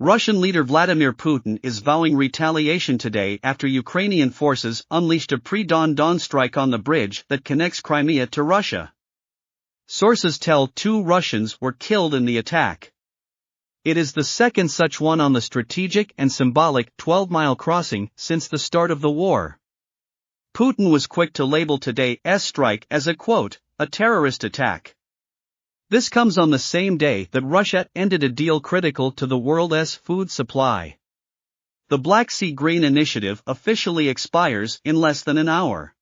Russian leader Vladimir Putin is vowing retaliation today after Ukrainian forces unleashed a pre-dawn strike on the bridge that connects Crimea to Russia. Sources tell 2 Russians were killed in the attack. It is the second such one on the strategic and symbolic 12-mile crossing since the start of the war. Putin was quick to label today's strike as a, quote, a terrorist attack. This comes on the same day that Russia ended a deal critical to the world's food supply. The Black Sea Grain Initiative officially expires in less than an hour.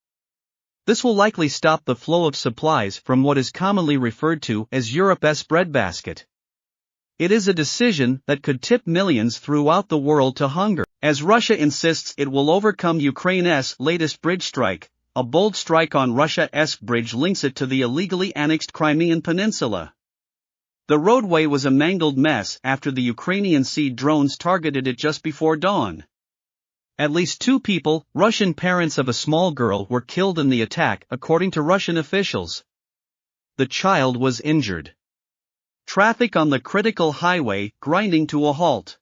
This will likely stop the flow of supplies from what is commonly referred to as Europe's breadbasket. It is a decision that could tip millions throughout the world to hunger, as Russia insists it will overcome Ukraine's latest bridge strike. A bold strike on Russia's bridge links it to the illegally annexed Crimean peninsula. The roadway was a mangled mess after the Ukrainian Sea drones targeted it just before dawn. At least 2 people, Russian parents of a small girl, were killed in the attack, according to Russian officials. The child was injured. Traffic on the critical highway grinding to a halt.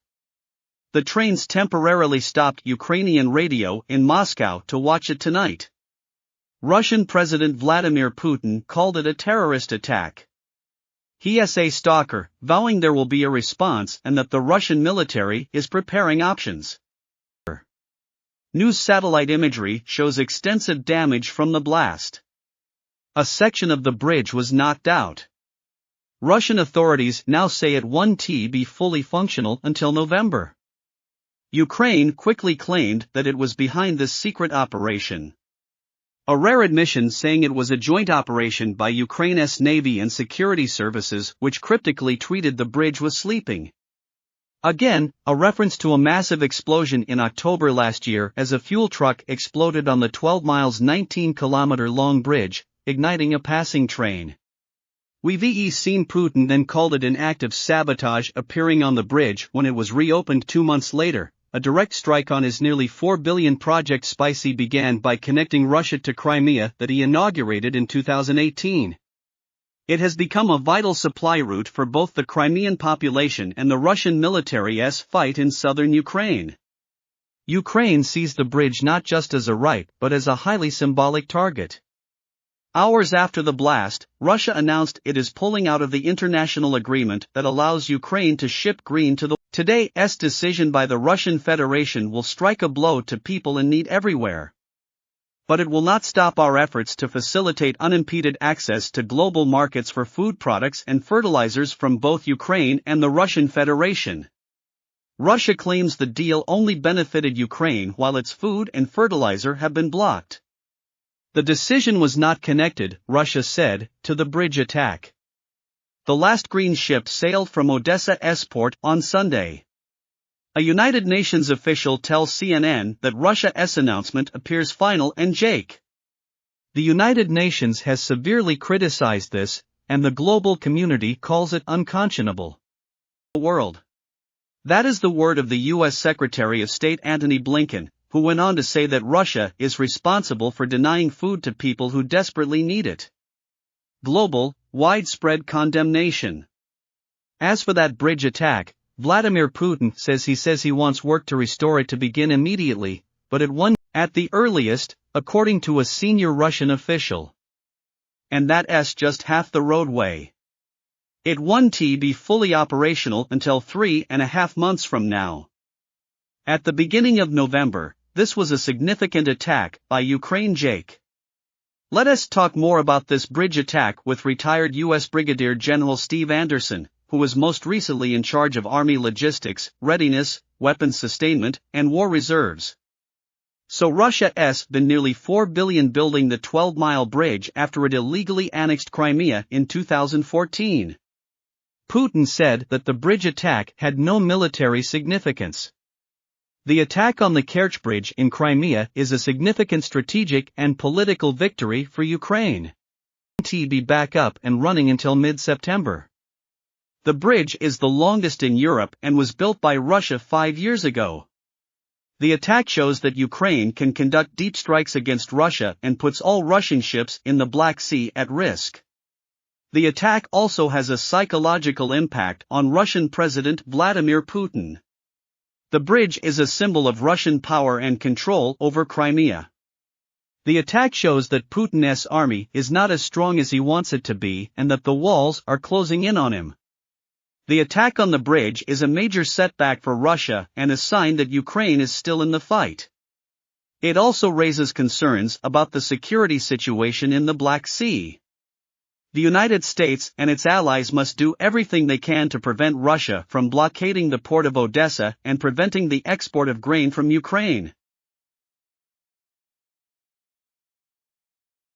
The trains temporarily stopped Ukrainian radio in Moscow to watch it tonight. Russian President Vladimir Putin called it a terrorist attack. He is a stalker, vowing there will be a response and that the Russian military is preparing options. News satellite imagery shows extensive damage from the blast. A section of the bridge was knocked out. Russian authorities now say it won't be fully functional until November. Ukraine quickly claimed that it was behind this secret operation. A rare admission saying it was a joint operation by Ukraine's Navy and security services, which cryptically tweeted the bridge was sleeping. Again, a reference to a massive explosion in October last year as a fuel truck exploded on the 12 miles 19-kilometer long bridge, igniting a passing train. We've seen Putin then called it an act of sabotage appearing on the bridge when it was reopened 2 months later. A direct strike on his nearly $4 billion project Spicy began by connecting Russia to Crimea that he inaugurated in 2018. It has become a vital supply route for both the Crimean population and the Russian military's fight in southern Ukraine. Ukraine sees the bridge not just as a right but as a highly symbolic target. Hours after the blast, Russia announced it is pulling out of the international agreement that allows Ukraine to ship grain to the world. Today's decision by the Russian Federation will strike a blow to people in need everywhere. But it will not stop our efforts to facilitate unimpeded access to global markets for food products and fertilizers from both Ukraine and the Russian Federation. Russia claims the deal only benefited Ukraine while its food and fertilizer have been blocked. The decision was not connected, Russia said, to the bridge attack. The last green ship sailed from Odessa's port on Sunday. A United Nations official tells CNN that Russia's announcement appears final and jake. The United Nations has severely criticized this, and the global community calls it unconscionable. The world. That is the word of the U.S. Secretary of State Antony Blinken, who went on to say that Russia is responsible for denying food to people who desperately need it. Global, widespread condemnation. As for that bridge attack, Vladimir Putin says he wants work to restore it to begin immediately, but at the earliest, according to a senior Russian official. And that's just half the roadway. It won't be fully operational until 3.5 months from now. At the beginning of November, this was a significant attack by Ukraine. Jake. Let us talk more about this bridge attack with retired U.S. Brigadier General Steve Anderson, who was most recently in charge of Army logistics, readiness, weapons sustainment, and war reserves. So Russia's been nearly $4 billion building the 12-mile bridge after it illegally annexed Crimea in 2014. Putin said that the bridge attack had no military significance. The attack on the Kerch Bridge in Crimea is a significant strategic and political victory for Ukraine. It will be back up and running until mid-September. The bridge is the longest in Europe and was built by Russia 5 years ago. The attack shows that Ukraine can conduct deep strikes against Russia and puts all Russian ships in the Black Sea at risk. The attack also has a psychological impact on Russian President Vladimir Putin. The bridge is a symbol of Russian power and control over Crimea. The attack shows that Putin's army is not as strong as he wants it to be and that the walls are closing in on him. The attack on the bridge is a major setback for Russia and a sign that Ukraine is still in the fight. It also raises concerns about the security situation in the Black Sea. The United States and its allies must do everything they can to prevent Russia from blockading the port of Odessa and preventing the export of grain from Ukraine.